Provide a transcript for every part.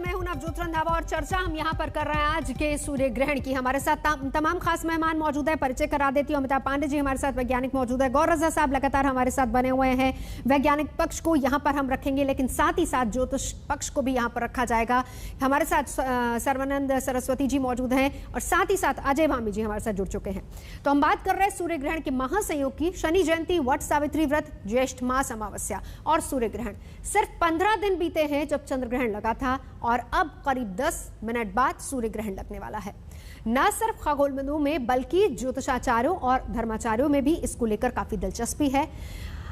मैं हूं नवजोत रंधावा और चर्चा हम यहां पर कर रहे हैं आज के सूर्य ग्रहण की। हमारे साथ तमाम खास मेहमान मौजूद है। परिचय करा देती हूं, अमिताभ पांडे जी हमारे साथ वैज्ञानिक मौजूद है। गौर रजा साहब लगातार हमारे साथ बने हुए हैं। वैज्ञानिक पक्ष को यहां पर हम रखेंगे, लेकिन साथ ही साथ ज्योतिष पक्ष को भी यहां पर रखा जाएगा। हमारे साथ सर्वानंद सरस्वती जी मौजूद हैं और साथ ही साथ अजय भामी जी हमारे साथ जुड़ चुके हैं। तो हम बात कर रहे हैं सूर्य ग्रहण के महासंयोग की। शनि जयंती, वट सावित्री व्रत, ज्येष्ठ मास अमावस्या और सूर्य ग्रहण। सिर्फ 15 दिन बीते हैं जब चंद्र ग्रहण लगा था और अब करीब 10 मिनट बाद सूर्य ग्रहण लगने वाला है। न सिर्फ खगोलविदों में बल्कि ज्योतिषाचार्यों और धर्माचार्यों में भी इसको लेकर काफी दिलचस्पी है।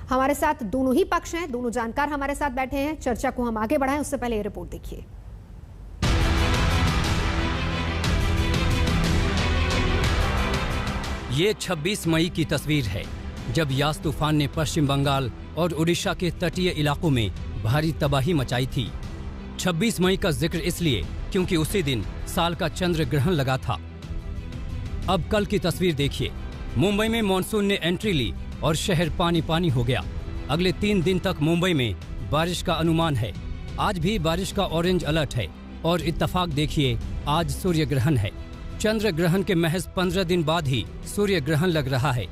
हमारे साथ दोनों ही पक्ष हैं, दोनों जानकार हमारे साथ बैठे हैं। चर्चा को हम आगे बढ़ाएं उससे पहले ये रिपोर्ट देखिए। ये 26 मई की तस्वीर है जब यास तूफान ने पश्चिम बंगाल और उड़ीसा के तटीय इलाकों में भारी तबाही मचाई थी। 26 मई का जिक्र इसलिए क्योंकि उसी दिन साल का चंद्र ग्रहण लगा था। अब कल की तस्वीर देखिए। मुंबई में मॉनसून ने एंट्री ली और शहर पानी पानी हो गया। अगले 3 दिन तक मुंबई में बारिश का अनुमान है। आज भी बारिश का ऑरेंज अलर्ट है और इत्तफाक देखिए, आज सूर्य ग्रहण है। चंद्र ग्रहण के महज 15 दिन बाद ही सूर्य ग्रहण लग रहा है।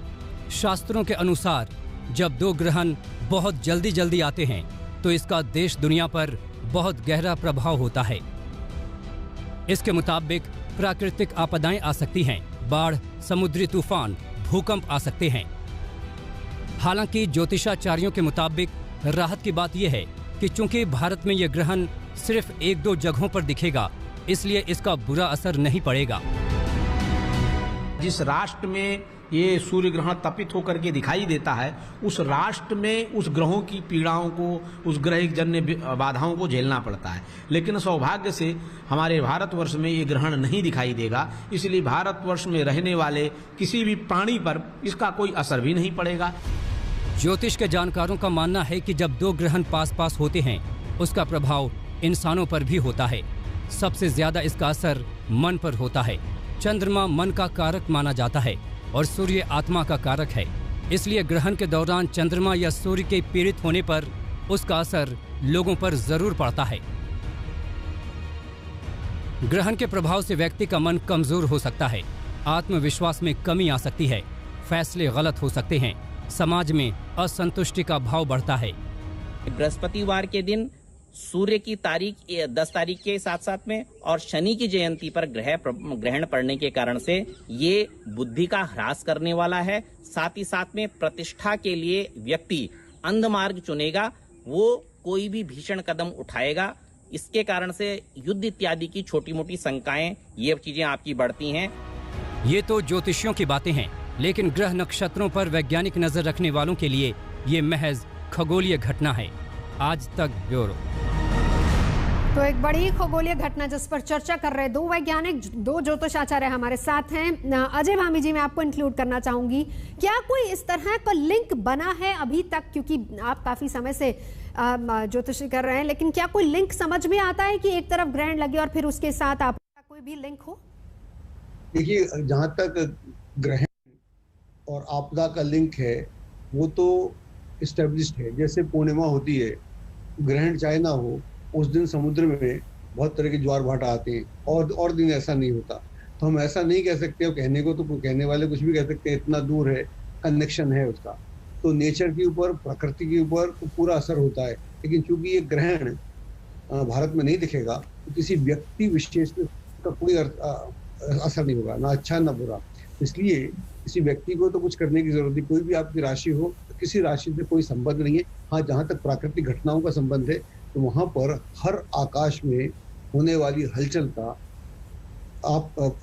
शास्त्रों के अनुसार जब 2 ग्रहण बहुत जल्दी आते हैं तो इसका देश दुनिया पर बहुत गहरा प्रभाव होता है। इसके मुताबिक प्राकृतिक आपदाएं आ सकती हैं, बाढ़, समुद्री तूफान, भूकंप आ सकते हैं। हालांकि ज्योतिषाचार्यों के मुताबिक राहत की बात यह है कि चूंकि भारत में यह ग्रहण सिर्फ 1-2 जगहों पर दिखेगा, इसलिए इसका बुरा असर नहीं पड़ेगा। जिस राष्ट्र में ये सूर्य ग्रहण तपित होकर के दिखाई देता है, उस राष्ट्र में उस ग्रहों की पीड़ाओं को, उस ग्रह जन्य बाधाओं को झेलना पड़ता है। लेकिन सौभाग्य से हमारे भारतवर्ष में ये ग्रहण नहीं दिखाई देगा, इसलिए भारतवर्ष में रहने वाले किसी भी प्राणी पर इसका कोई असर भी नहीं पड़ेगा। ज्योतिष के जानकारों का मानना है कि जब 2 ग्रहण पास होते हैं, उसका प्रभाव इंसानों पर भी होता है। सबसे ज्यादा इसका असर मन पर होता है। चंद्रमा मन का कारक माना जाता है और सूर्य आत्मा का कारक है। इसलिए ग्रहण के दौरान चंद्रमा या सूर्य के पीड़ित होने पर उसका असर लोगों पर जरूर पड़ता है। ग्रहण के प्रभाव से व्यक्ति का मन कमजोर हो सकता है, आत्मविश्वास में कमी आ सकती है, फैसले गलत हो सकते हैं, समाज में असंतुष्टि का भाव बढ़ता है। बृहस्पतिवार के दिन सूर्य की तारीख 10 तारीख के साथ में और शनि की जयंती पर ग्रहण पड़ने के कारण से ये बुद्धि का ह्रास करने वाला है। साथ ही साथ में प्रतिष्ठा के लिए व्यक्ति अंध मार्ग चुनेगा, वो कोई भी भीषण कदम उठाएगा। इसके कारण से युद्ध इत्यादि की छोटी मोटी शंकाएं, ये चीजें आपकी बढ़ती हैं। ये तो ज्योतिषियों की बातें हैं, लेकिन ग्रह नक्षत्रों पर वैज्ञानिक नजर रखने वालों के लिए ये महज खगोलीय घटना है। आज तक ब्यूरो। तो एक बड़ी खगोलीय घटना जिस पर चर्चा कर रहे 2 वैज्ञानिक, 2 ज्योतिषाचार्य हमारे साथ हैं। अजय भामी जी, मैं आपको इंक्लूड करना चाहूंगी। क्या कोई इस तरह का लिंक बना है अभी तक, क्योंकि आप काफी समय से ज्योतिषी कर रहे हैं, लेकिन क्या कोई लिंक समझ में आता है कि एक तरफ ग्रहण लगे और फिर उसके साथ आपका कोई भी लिंक हो? देखिए, जहां तक ग्रहण और आपदा का लिंक है वो तो एस्टेब्लिश्ड है। जैसे पूर्णिमा होती है, ग्रहण चाहे ना हो, उस दिन समुद्र में बहुत तरह के ज्वार भाटा आते हैं और दिन ऐसा नहीं होता। तो हम ऐसा नहीं कह सकते, कहने को तो कहने वाले कुछ भी कह सकते हैं, इतना दूर है, कनेक्शन है उसका। तो नेचर के ऊपर, प्रकृति के ऊपर तो पूरा असर होता है। लेकिन चूंकि ये ग्रहण भारत में नहीं दिखेगा तो किसी व्यक्ति विशेष का कोई असर नहीं होगा, ना अच्छा ना बुरा। इसलिए किसी व्यक्ति को तो कुछ करने की जरूरत नहीं। कोई भी आपकी राशि हो, किसी राशि से कोई संबंध नहीं है। हाँ, जहाँ तक प्राकृतिक घटनाओं का संबंध है तो वहां पर हर आकाश में होने वाली हलचल का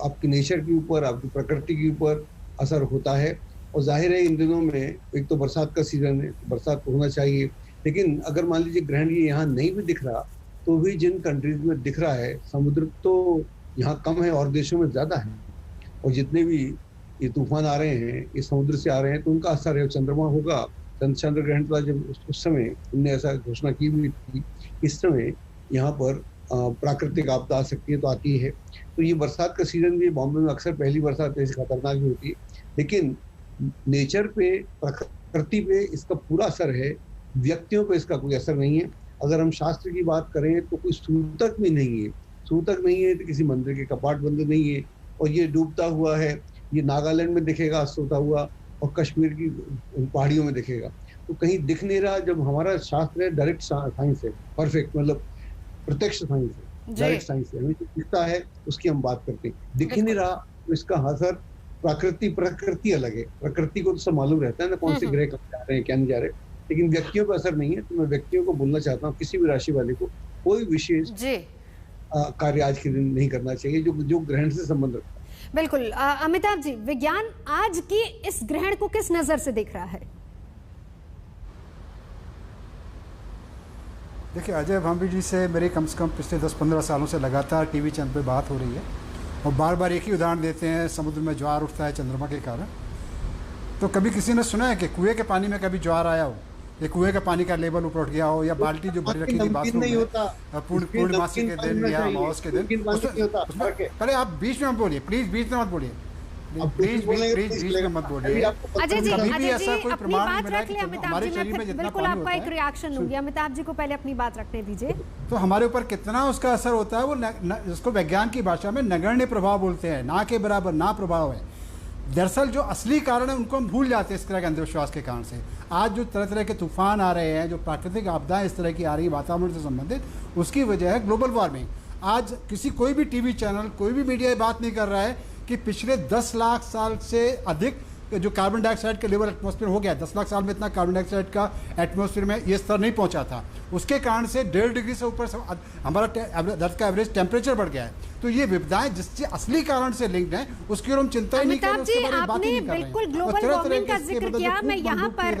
आपकी नेचर के ऊपर, आपकी प्रकृति के ऊपर असर होता है। और जाहिर है इन दिनों में एक तो बरसात का सीजन है, बरसात तो होना चाहिए। लेकिन अगर मान लीजिए ग्रहण ये यहाँ नहीं भी दिख रहा, तो भी जिन कंट्रीज में दिख रहा है, समुद्र तो यहाँ कम है और देशों में ज्यादा है। और जितने भी ये तूफान आ रहे हैं, ये समुद्र से आ रहे हैं, तो उनका असर है। चंद्रमा होगा, चंद्र ग्रहण था जब, उस समय उनने ऐसा घोषणा की हुई थी। इस समय यहाँ पर प्राकृतिक आपदा आ सकती है, तो आती है। तो ये बरसात का सीजन भी बॉम्बे में अक्सर पहली बरसात ऐसी खतरनाक भी होती है। लेकिन नेचर पे, प्रकृति पे इसका पूरा असर है, व्यक्तियों पे इसका कोई असर नहीं है। अगर हम शास्त्र की बात करें तो कोई सूतक भी नहीं है, सूतक नहीं है तो किसी मंदिर के कपाट बंद नहीं है, और ये डूबता हुआ है, ये नागालैंड में दिखेगा अस्त होता हुआ और कश्मीर की पहाड़ियों में दिखेगा, तो कहीं दिख नहीं रहा। जब हमारा शास्त्र है डायरेक्ट साइंस है, परफेक्ट मतलब प्रत्यक्ष साइंस है, डायरेक्ट साइंस है, हमें जो दिखता है उसकी हम बात करते हैं, दिख ही नहीं रहा तो इसका असर प्रकृति अलग है। प्रकृति को तो सब मालूम रहता है ना कौन से ग्रह कब जा रहे हैं क्या नहीं जा रहे, लेकिन व्यक्तियों पर असर नहीं है। तो मैं व्यक्तियों को बोलना चाहता हूँ किसी भी राशि वाले को कोई विशेष कार्य आज के दिन नहीं करना चाहिए जो ग्रहण से संबंध रखता है। बिल्कुल। अमिताभ जी, विज्ञान आज की इस ग्रहण को किस नजर से देख रहा है? देखिए, अजय भांबी जी से मेरी कम से कम पिछले 10-15 सालों से लगातार टीवी चैनल पे बात हो रही है और बार बार एक ही उदाहरण देते हैं, समुद्र में ज्वार उठता है चंद्रमा के कारण। तो कभी किसी ने सुना है कि कुएं के पानी में कभी ज्वार आया हो, या कुएं का पानी का लेवल ऊपर उठ गया हो, या बाल्टी जो भरी रखी थी बाथरूम में पूर्णमासी के दिन या अमावस के दिन? पहले आप बीच में मत बोलिए प्लीज, बीच में मत बोलिए प्लीज में मत बोलिए। अजय जी, कभी भी ऐसा कोई अपनी प्रमाण बात मिला रख कि ले अमिताभ हमारे जी, शरीर में मैं जितना बिल्कुल पानी आपका होता एक है, रिएक्शन लूंगी। अमिताभ जी को पहले अपनी बात रखने दीजिए। तो हमारे ऊपर कितना उसका असर होता है वो जिसको वैज्ञानिक की भाषा में नगण्य प्रभाव बोलते हैं, ना के बराबर ना प्रभाव है। दरअसल जो असली कारण है उनको हम भूल जाते हैं इस तरह के अंधविश्वास के कारण से। आज जो तरह तरह के तूफान आ रहे हैं, जो प्राकृतिक आपदाएं इस तरह की आ रही है वातावरण से संबंधित, उसकी वजह है ग्लोबल वार्मिंग। आज कोई भी टीवी चैनल, कोई भी मीडिया ये बात नहीं कर रहा है कि पिछले 10 लाख साल से अधिक जो कार्बन डाइऑक्साइड का लेवल एटमॉस्फेयर हो गया, 10 लाख साल में इतना कार्बन डाइऑक्साइड का एटमॉस्फेयर में ये स्तर नहीं पहुंचा था, उसके कारण से 1.5 डिग्री से ऊपर हमारा अर्थ का एवरेज टेम्परेचर बढ़ गया है। तो ये विपदाएं जिससे असली कारण से लिंक्ड हैं उसकी और हम चिंता ही नहीं कर रहे, उसके बारे में बात ही नहीं कर रहे हैं। बिल्कुल ग्लोबल वार्मिंग का जिक्र किया, मैं यहाँ पर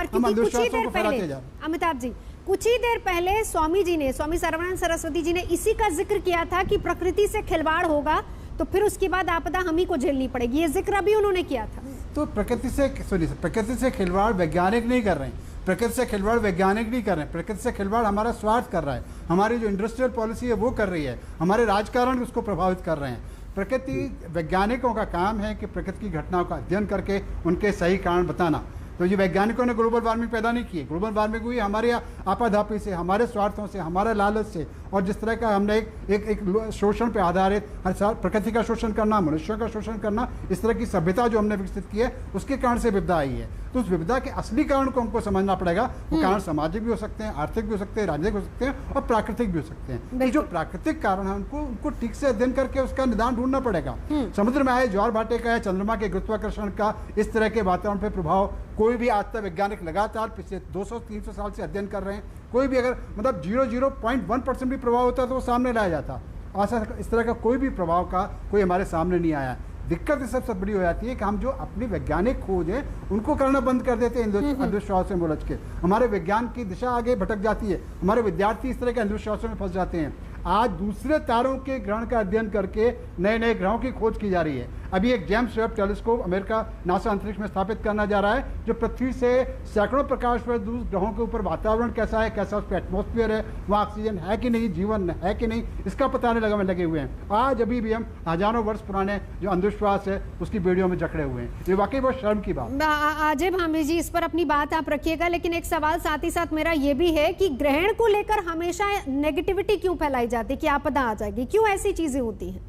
क्योंकि कुछ ही देर पहले अमिताभ जी, कुछ ही देर पहले स्वामी सर्वानंद सरस्वती जी ने इसी का जिक्र किया था कि प्रकृति से खिलवाड़ होगा तो फिर उसके बाद आपदा हम ही को झेलनी पड़ेगी, ये जिक्र अभी उन्होंने किया था। तो प्रकृति से खिलवाड़ वैज्ञानिक नहीं कर रहे हैं, प्रकृति से खिलवाड़ वैज्ञानिक नहीं कर रहे हैं, प्रकृति से खिलवाड़ हमारा स्वार्थ कर रहा है, हमारी जो इंडस्ट्रियल पॉलिसी है वो कर रही है, हमारे राजकारण उसको प्रभावित कर रहे हैं। प्रकृति वैज्ञानिकों का काम है कि प्रकृति की घटनाओं का अध्ययन करके उनके सही कारण बताना। तो ये वैज्ञानिकों ने ग्लोबल वार्मिंग पैदा नहीं की है, ग्लोबल वार्मिंग हुई हमारे आपाधापी से, हमारे स्वार्थों से, हमारे लालच से, और जिस तरह का हमने एक शोषण पे आधारित प्रकृति का शोषण करना, मनुष्यों का शोषण करना, इस तरह की सभ्यता जो हमने विकसित की है उसके कारण से विपदा आई है। तो उस विपदा के असली कारण को हमको समझना पड़ेगा। वो कारण सामाजिक भी हो सकते हैं, आर्थिक भी हो सकते हैं, राजनीतिक हो सकते हैं और प्राकृतिक भी हो सकते हैं। तो जो प्राकृतिक कारण है उनको ठीक से अध्ययन करके उसका निदान ढूंढना पड़ेगा। समुद्र में आए ज्वार भाटे का या चंद्रमा के गुरुत्वाकर्षण का इस तरह के वातावरण पर प्रभाव कोई भी आज तक वैज्ञानिक लगातार पिछले 200-300 साल से अध्ययन कर रहे हैं। कोई भी अगर मतलब 0.1% भी प्रभाव होता है तो वो सामने लाया जाता। ऐसा इस तरह का कोई भी प्रभाव का कोई हमारे सामने नहीं आया। दिक्कत इस सबसे बड़ी हो जाती है कि हम जो अपनी वैज्ञानिक खोज है उनको करना बंद कर देते हैं अंधविश्वासों में उलझ के। हमारे विज्ञान की दिशा आगे भटक जाती है, हमारे विद्यार्थी इस तरह के अंधविश्वासों में फंस जाते हैं। आज दूसरे तारों के ग्रहण का अध्ययन करके नए नए ग्रहों की खोज की जा रही है। अभी एक James Webb telescope America NASA अंतरिक्ष में स्थापित करना जा रहा है जो पृथ्वी से सैकड़ों प्रकाश वर्ष दूर ग्रहों के ऊपर वातावरण कैसा है, कैसा उसका एटमॉस्फेयर है, वहाँ ऑक्सीजन है कि नहीं, जीवन है कि नहीं, इसका पता नहीं लगे हुए हैं। आज अभी भी हम हजारों वर्ष पुराने जो अंधविश्वास है उसकी बेड़ियों में जकड़े हुए हैं। ये वाकई बहुत शर्म की बात। अजय भांबी जी, इस पर अपनी बात आप रखिएगा, लेकिन एक सवाल साथ ही साथ मेरा ये भी है कि ग्रहण को लेकर हमेशा नेगेटिविटी क्यों फैलाई जाती है कि आपदा आ जाएगी, क्यों ऐसी चीजें होती हैं?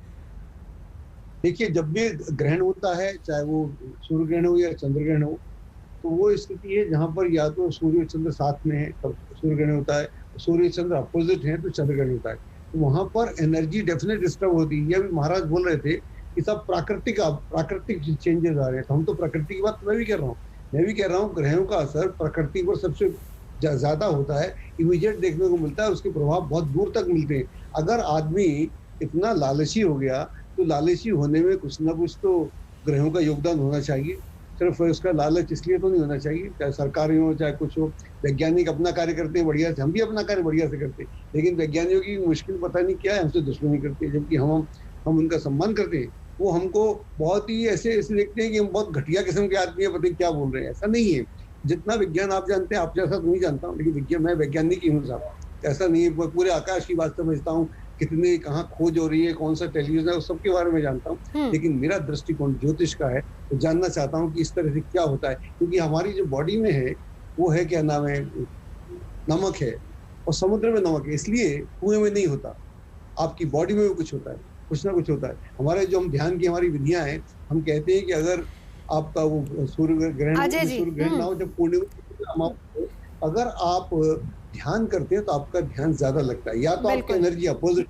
देखिए, जब भी ग्रहण होता है, चाहे वो सूर्य ग्रहण हो या चंद्र ग्रहण हो, तो वो स्थिति है जहाँ पर या तो सूर्य चंद्र साथ में है तब सूर्य ग्रहण होता है, सूर्य चंद्र अपोजिट है तो चंद्र ग्रहण होता है। तो वहाँ पर एनर्जी डेफिनेट डिस्टर्ब होती है। ये अभी महाराज बोल रहे थे कि सब प्राकृतिक चेंजेस आ रहे हैं, तो हम तो प्रकृति की बात मैं भी कह रहा हूँ ग्रहों का असर प्रकृति पर सबसे ज्यादा होता है, इमीडिएट देखने को मिलता है, उसके प्रभाव बहुत दूर तक मिलते हैं। अगर आदमी इतना लालची हो गया तो लालची होने में कुछ ना कुछ तो ग्रहों का योगदान होना चाहिए। सिर्फ उसका लालच इसलिए तो नहीं होना चाहिए, चाहे सरकारी हो चाहे कुछ हो। वैज्ञानिक अपना कार्य करते हैं बढ़िया से, हम भी अपना कार्य बढ़िया से करते हैं, लेकिन वैज्ञानिकों की मुश्किल पता नहीं क्या है, हमसे दुश्मनी करते हैं, जबकि हम उनका सम्मान करते हैं। वो हमको बहुत ही ऐसे देखते हैं कि हम बहुत घटिया किस्म के आदमी है, पता नहीं क्या बोल रहे हैं। ऐसा नहीं है, जितना विज्ञान आप जानते हैं आप जैसा तो नहीं जानता हूँ, लेकिन मैं वैज्ञानिक ही हूँ साहब। ऐसा नहीं है, पूरे आकाश की बात समझता हूँ, कितने कहाँ खोज हो रही है, कौन सा टेलीविजन है, उस सबके बारे में जानता हूँ। लेकिन मेरा दृष्टिकोण ज्योतिष का है, तो जानना चाहता हूँ कि इस तरह से क्या होता है, क्योंकि हमारी जो बॉडी में है वो है क्या नाम है, नमक है, और समुद्र में नमक है, इसलिए कुएं में नहीं होता, आपकी बॉडी में भी कुछ होता है, कुछ ना कुछ होता है। हमारे जो हम ध्यान की हमारी विधियां हैं, हम कहते हैं कि अगर आपका वो सूर्य ग्रहण ना हो जब पूर्णिमा, अगर आप ध्यान करते हैं तो आपका ध्यान ज्यादा लगता है, या तो आपकी एनर्जी अपोजिट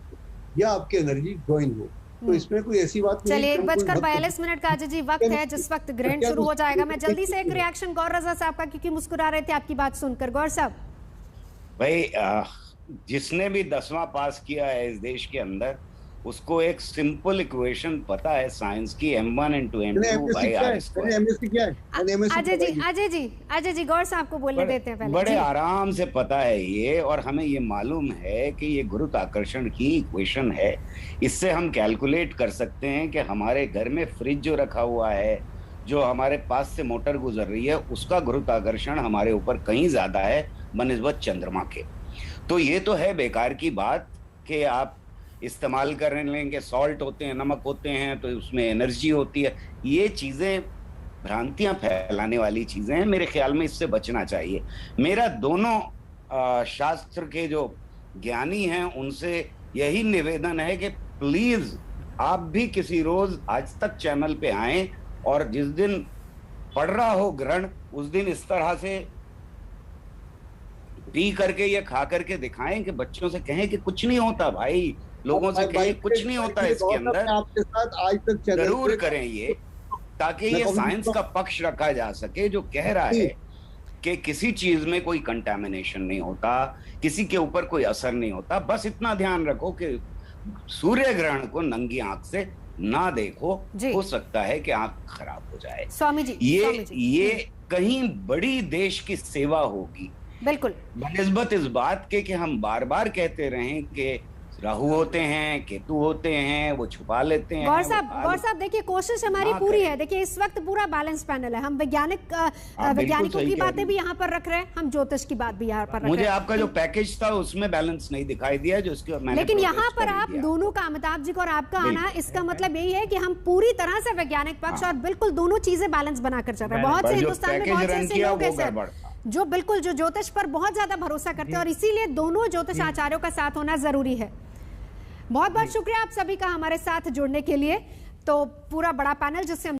या आपकी एनर्जी ज्वाइन हो। तो इसमें कोई ऐसी बात नहीं। चलिए 1:42 का अजय जी वक्त है जिस वक्त ग्रहण शुरू हो जाएगा। मैं जल्दी से एक रिएक्शन गौर रजा साहब का, क्योंकि मुस्कुरा रहे थे आपकी बात सुनकर। गौर साहब, भाई जिसने भी 10वां पास किया है इस देश के अंदर, उसको एक सिंपल इक्वेशन पता है साइंस की, m1 * m2 / r²। Ajay ji गौर साहब को बोलने देते हैं पहले। बड़े आराम से पता है ये, और हमें ये मालूम है कि ये गुरुत्वाकर्षण की इक्वेशन है। इससे हम कैलकुलेट कर सकते हैं कि हमारे घर में फ्रिज जो रखा हुआ है, जो हमारे पास से मोटर गुजर रही है, उसका गुरुत्वाकर्षण हमारे ऊपर कहीं ज्यादा है बनिस्बत चंद्रमा के। तो ये तो है बेकार की बात कि आप इस्तेमाल कर लेंगे, सॉल्ट होते हैं, नमक होते हैं, तो उसमें एनर्जी होती है। ये चीजें भ्रांतियां फैलाने वाली चीजें हैं, मेरे ख्याल में इससे बचना चाहिए। मेरा दोनों शास्त्र के जो ज्ञानी हैं उनसे यही निवेदन है कि प्लीज आप भी किसी रोज आज तक चैनल पे आएं, और जिस दिन पड़ रहा हो ग्रहण उस दिन इस तरह से पी करके या खा करके दिखाएं कि बच्चों से कहें कि कुछ नहीं होता भाई, लोगों से कहें कुछ नहीं होता इसके अंदर। आपके साथ आज तक जरूर करें ये, ताकि ये साइंस का पक्ष रखा जा सके जो कह रहा है कि किसी चीज में कोई कंटामिनेशन नहीं होता, किसी के ऊपर कोई असर नहीं होता। बस इतना ध्यान रखो कि सूर्य ग्रहण को नंगी आंख से ना देखो, हो सकता है कि आंख खराब हो जाए। स्वामी जी, ये कहीं बड़ी देश की सेवा होगी, बिल्कुल, बनिस्बत इस बात के कि हम बार बार कहते रहें कि राहु होते हैं, केतु होते हैं, वो छुपा लेते हैं। गौर साहब देखिए, कोशिश हमारी पूरी है। देखिए इस वक्त पूरा बैलेंस पैनल है, हम वैज्ञानिकों की बातें भी यहाँ पर रख रहे हैं, हम ज्योतिष की बात भी यहाँ पर रख रहे हैं। मुझे आपका जो पैकेज था उसमें बैलेंस नहीं दिखाई दिया, जो इसके मैंने लेकिन यहाँ पर आप दोनों का, अमिताभ जी का और आपका आना, इसका मतलब यही है कि हम पूरी तरह से वैज्ञानिक पक्ष और बिल्कुल दोनों चीजें बैलेंस बनाकर चल रहे हैं। बहुत से हिंदुस्तान में बहुत से ऐसे लोग हैं जो बिल्कुल जो ज्योतिष पर बहुत ज्यादा भरोसा करते हैं, और इसीलिए दोनों ज्योतिष आचार्यों का साथ होना जरूरी है। बहुत बहुत शुक्रिया आप सभी का हमारे साथ जुड़ने के लिए। तो पूरा बड़ा पैनल जिससे